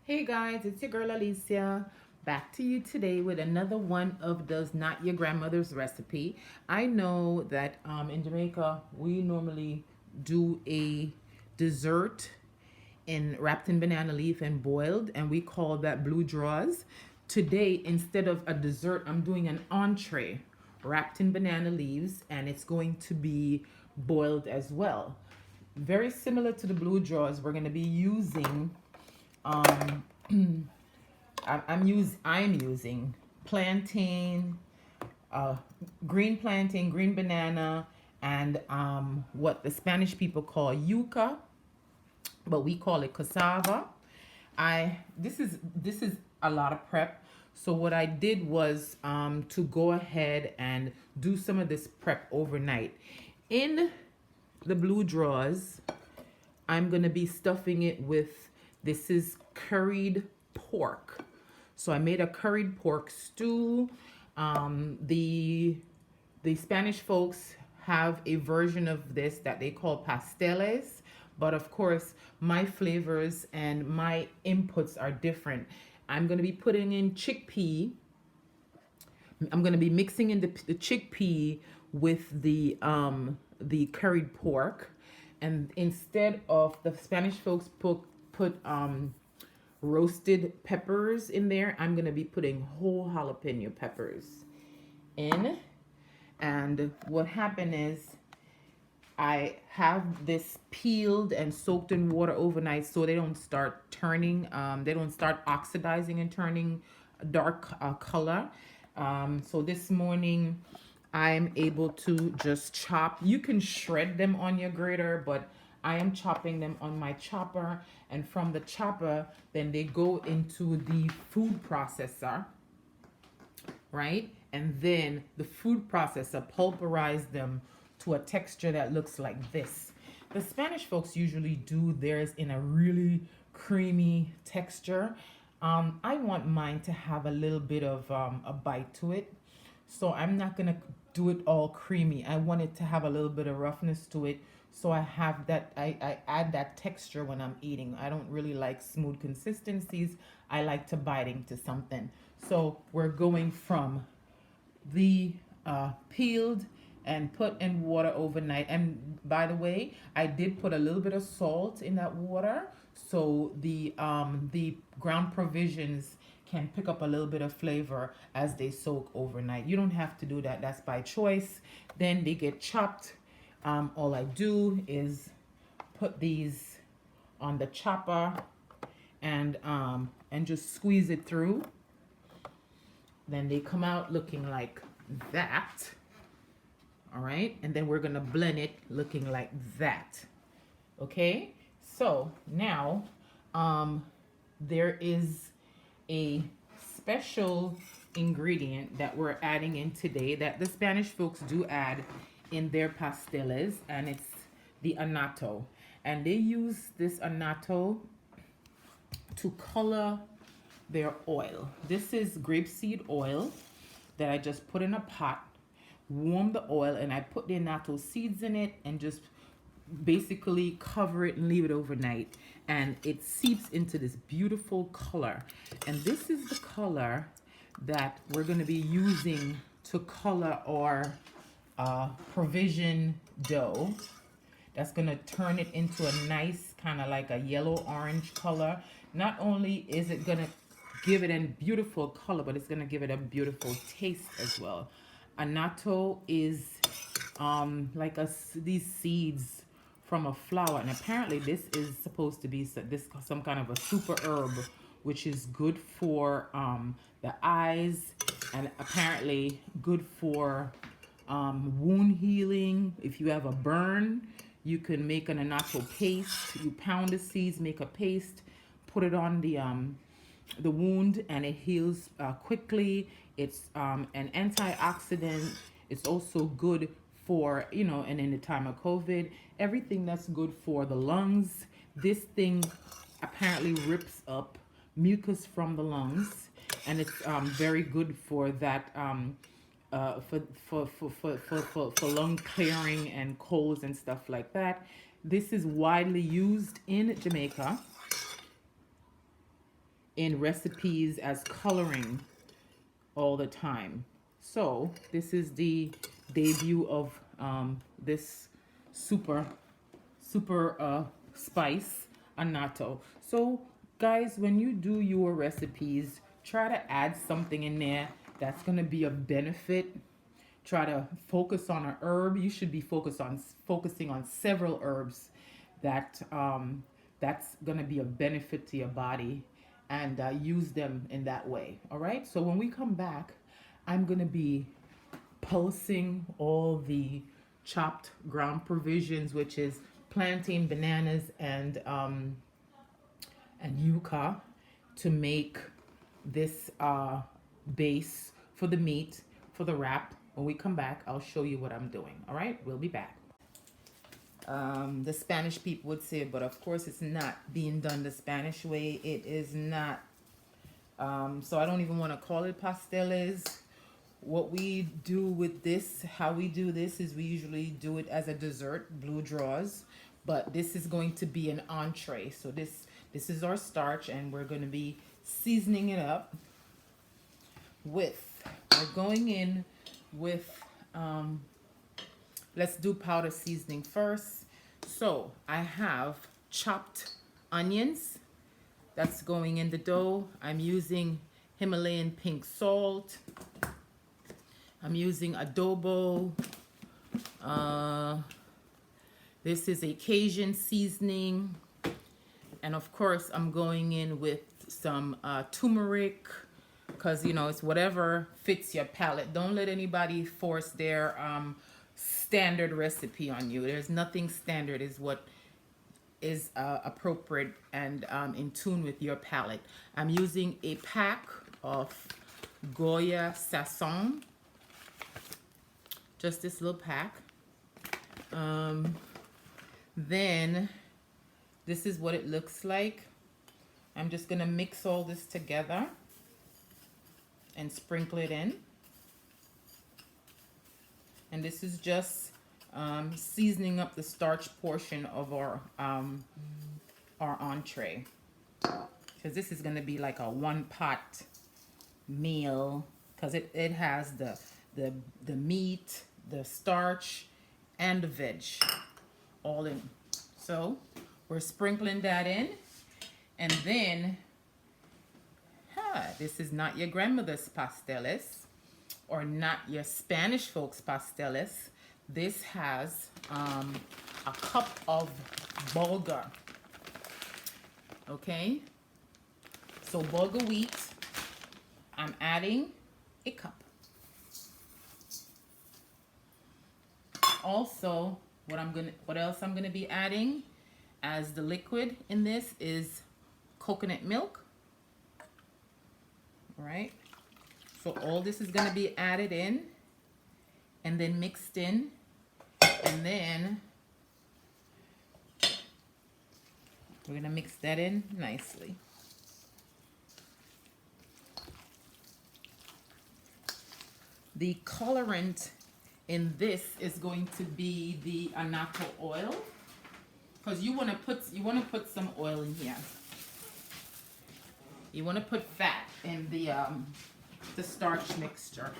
Hey guys, it's your girl Alicia. Back to you today with another one of those not your grandmother's recipe. I know that in Jamaica we normally do a dessert in wrapped in banana leaf and boiled, and we call that blue draws. Today, instead of a dessert, I'm doing an entree wrapped in banana leaves, and it's going to be boiled as well. Very similar to the blue draws, we're going to be using um, I'm using plantain, uh, green plantain, green banana, and what the Spanish people call yuca, but we call it cassava. I this is a lot of prep. So what I did was to go ahead and do some of this prep overnight. In the blue drawers, I'm gonna be stuffing it with, this is curried pork. So I made a curried pork stew. The Spanish folks have a version of this that they call pasteles, but of course my flavors and my inputs are different. I'm gonna be putting in chickpea. I'm gonna be mixing in the chickpea with the curried pork, and instead of the Spanish folks put roasted peppers in there, I'm gonna be putting whole jalapeno peppers in. And what happened is I have this peeled and soaked in water overnight so they don't start turning, they don't start oxidizing and turning dark color. So this morning I'm able to just chop. You can shred them on your grater, but I am chopping them on my chopper. And from the chopper, then they go into the food processor, right? And then the food processor pulverized them to a texture that looks like this. The Spanish folks usually do theirs in a really creamy texture. I want mine to have a little bit of a bite to it. So I'm not gonna do it all creamy. I want it to have a little bit of roughness to it. So I have that, I add that texture when I'm eating. I don't really like smooth consistencies. I like to bite into something. So we're going from the peeled and put in water overnight. And by the way, I did put a little bit of salt in that water so the ground provisions can pick up a little bit of flavor as they soak overnight. You don't have to do that. That's by choice. Then they get chopped. All I do is put these on the chopper and just squeeze it through. Then they come out looking like that. All right. And then we're going to blend it looking like that. Okay. So now there is a special ingredient that we're adding in today that the Spanish folks do add in their pasteles, and it's the annatto. And they use this annatto to color their oil. This is grapeseed oil that I just put in a pot, warm the oil, and I put the annatto seeds in it and just basically cover it and leave it overnight. And it seeps into this beautiful color. And this is the color that we're going to be using to color our provision dough. That's going to turn it into a nice kind of like a yellow orange color. Not only is it going to give it a beautiful color, but it's going to give it a beautiful taste as well. Annatto is like these seeds from a flower, and apparently this is supposed to be some kind of a super herb, which is good for the eyes, and apparently good for wound healing. If you have a burn, you can make an annatto paste. You pound the seeds, make a paste, put it on the wound, and it heals quickly. It's an antioxidant. It's also good for, and in the time of COVID, everything that's good for the lungs. This thing apparently rips up mucus from the lungs, and it's very good for that, for lung clearing and colds and stuff like that. This is widely used in Jamaica. in recipes as coloring all the time. So this is the debut of this super spice annatto. So guys, when you do your recipes, try to add something in there that's going to be a benefit. Try to focus on a herb. You should be focusing on several herbs that that's going to be a benefit to your body, and use them in that way. All right, so when we come back, I'm going to be pulsing all the chopped ground provisions, which is plantain, bananas, and yuca, to make this base for the meat for the wrap. When we come back, I'll show you what I'm doing. All right, we'll be back. The Spanish people would say, but of course it's not being done the Spanish way. It is not. So I don't even want to call it pasteles. What we do with this, how we do this, is we usually do it as a dessert, blue draws, but this is going to be an entree. So this is our starch, and we're going to be seasoning it up with, we're going in with, let's do powder seasoning first. So I have chopped onions that's going in the dough. I'm using Himalayan pink salt. I'm using adobo. This is a Cajun seasoning. And of course, I'm going in with some turmeric, because, you know, it's whatever fits your palate. Don't let anybody force their standard recipe on you. There's nothing standard, is what is appropriate and in tune with your palate. I'm using a pack of Goya Sasson, just this little pack. Then this is what it looks like. I'm just gonna mix all this together and sprinkle it in. And this is just seasoning up the starch portion of our entree, because this is going to be like a one pot meal, because it has the meat, the starch, and the veg all in. So we're sprinkling that in, and then this is not your grandmother's pasteles, or not your Spanish folks pasteles. This has a cup of bulgur. Okay, so bulgur wheat, I'm adding a cup. Also, what else I'm gonna be adding as the liquid in this is coconut milk. All right, so all this is gonna be added in and then mixed in, and then we're gonna mix that in nicely. The colorant in this is going to be the annatto oil, because you want to put some oil in here. You want to put fat in the starch mixture.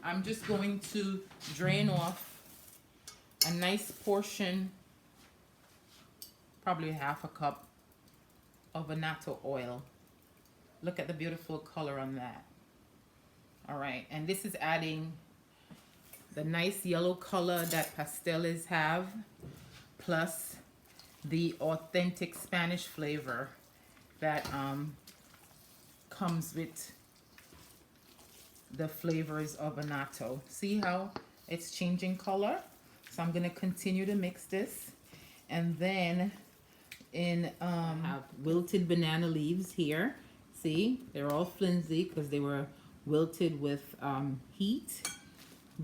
I'm just going to drain off a nice portion, probably half a cup of annatto oil. Look at the beautiful color on that. All right, and this is adding the nice yellow color that pasteles have, plus the authentic Spanish flavor that comes with the flavors of annatto. See how it's changing color? So I'm gonna continue to mix this, and then I have wilted banana leaves here. See, they're all flimsy because they were wilted with heat,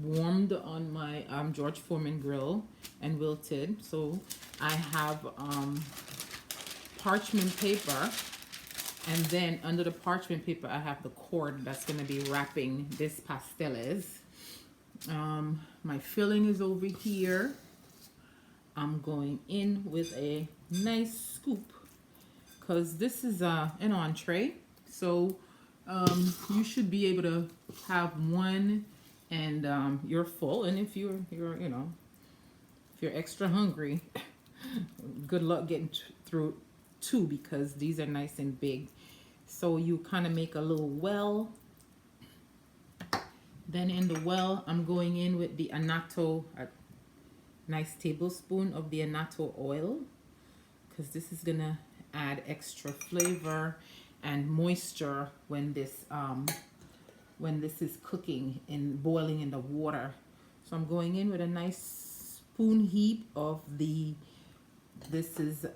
warmed on my George Foreman grill and wilted. So I have parchment paper, and then under the parchment paper I have the cord that's going to be wrapping this pasteles. My filling is over here. I'm going in with a nice scoop, because this is an entree. So you should be able to have one, and you're full. And if you're you know, if you're extra hungry, good luck getting through two, because these are nice and big. So you kind of make a little well. Then in the well, I'm going in with the annatto, a nice tablespoon of the annatto oil, because this is gonna add extra flavor and moisture when this is cooking and boiling in the water. So I'm going in with a nice spoon heap of this is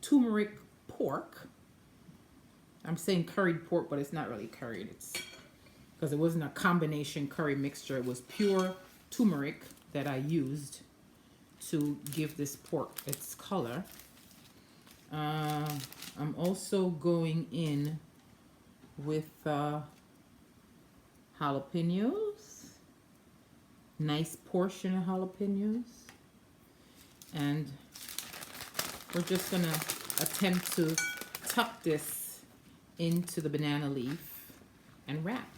turmeric pork. I'm saying curried pork, but it's not really curried. It's because it wasn't a combination curry mixture. It was pure turmeric that I used to give this pork its color. I'm also going in with jalapenos, nice portion of jalapenos, and we're just gonna attempt to tuck this into the banana leaf and wrap.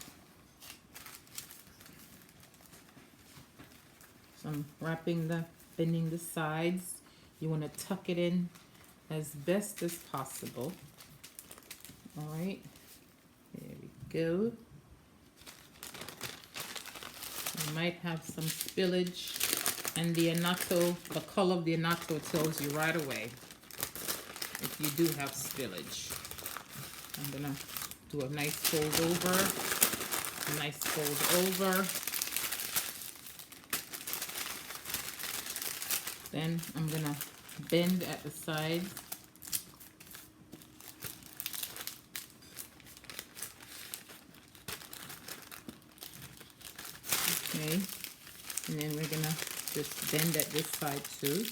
So I'm bending the sides. You want to tuck it in as best as possible. All right, there we go. You might have some spillage, and the annatto, the color of the annatto tells you right away if you do have spillage. I'm gonna do a nice fold over, a nice fold over. Then I'm gonna bend at the sides. Okay, and then we're gonna just bend at this side too.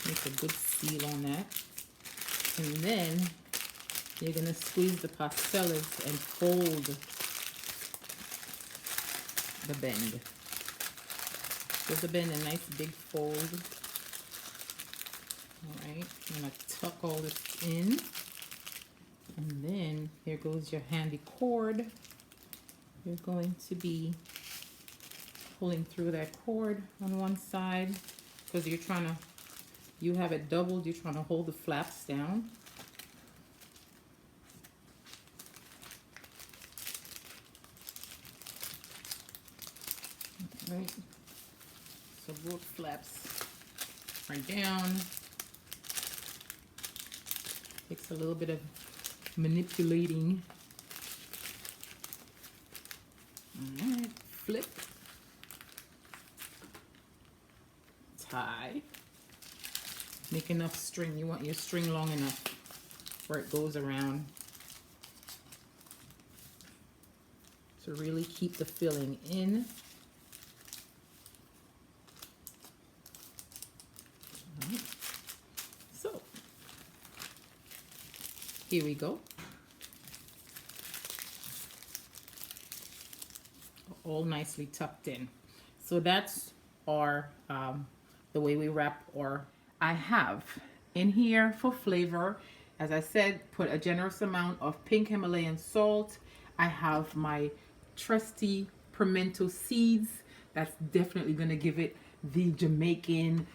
Make a good seal on that. And then you're gonna squeeze the pasteles and fold the bend. Give the bend a nice big fold. All right, I'm gonna tuck all this in. And then here goes your handy cord. You're going to be pulling through that cord on one side, because you have it doubled, you're trying to hold the flaps down. Right, so both flaps are down. Takes a little bit of manipulating. All right, flip, tie. Make enough string. You want your string long enough where it goes around to really keep the filling in. So here we go. All nicely tucked in. So that's our the way we wrap. Or I have in here for flavor, as I said, put a generous amount of pink Himalayan salt. I have my trusty pimento seeds. That's definitely going to give it the Jamaican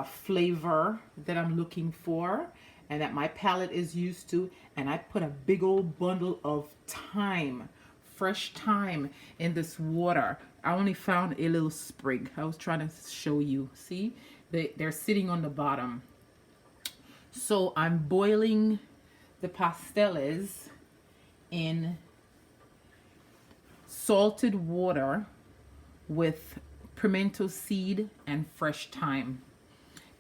flavor that I'm looking for and that my palate is used to. And I put a big old bundle of thyme, fresh thyme, in this water. I only found a little sprig. I was trying to show you. See, they're sitting on the bottom. So I'm boiling the pasteles in salted water with pimento seed and fresh thyme.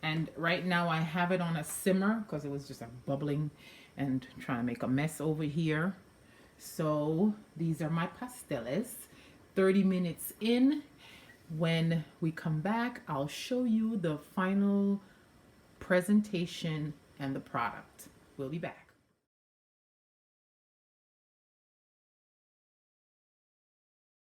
And right now I have it on a simmer because it was just bubbling and trying to make a mess over here. So these are my pasteles. 30 minutes in. When we come back, I'll show you the final presentation and the product. We'll be back.